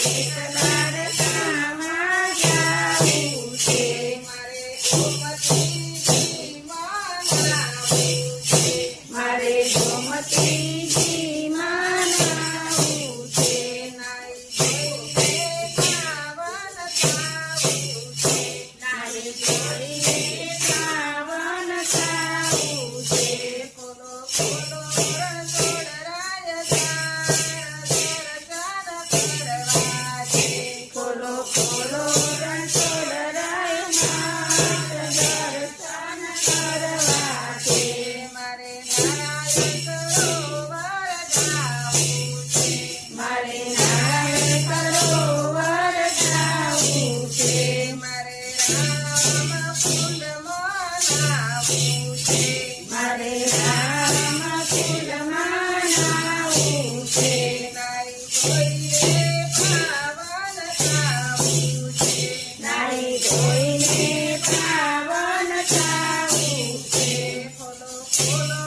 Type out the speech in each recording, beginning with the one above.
એકલા રસ્તામાં જાવું છે. મારે ગોમતીજી મનાવું છે. મારે ગોમતીજી મનાવું છે. નાઈ જોઈને પાવન થાવું છે. ખોલો ખોલો રણછોડરાય દ્વાર, દર્શન કરવા છે. ખોલો ખોલો રણછોડરાય માત દર્શન કરવા છે. મારે નારાયણ સરોવર જાવું છે. મારે નારાયણ સરોવર જાવું છે. મારે રામ કુંડ મનાવું છે. મારે રામ કુંડમાં નાવું છે. નાઈ જોઈને પાવન થાવું છે. નાઈ ધોઈને પાવન થાવું છે. ખોલો ખોલો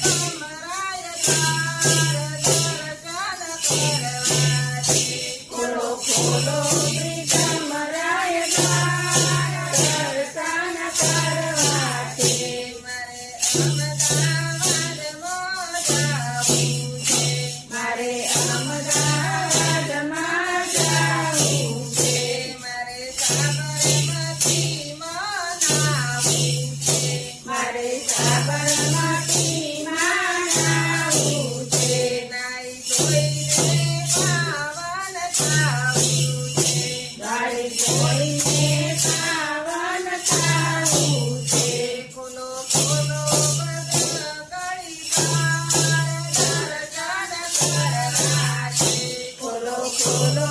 કમરાય દ્વાર, દર્શન કરવા છે. ખોલો ખોલો કમરાય દ્વાર, દર્શન કરવા છે. મારે અમદાવાદમાં જાવું છે. મારે અમદાવાદમાં જાવું છે. મારે સાબરમતી મનાવું છે. મારે સાબરમતીમાં નાવું છે. નાઈ જોઈને પાવન થાવું છે. ગાડી જોઈને પાવન થાવું છે. ખોલો ખોલો ગળી દ્વાર, દર્શન કરવા છે. ખોલો ખોલો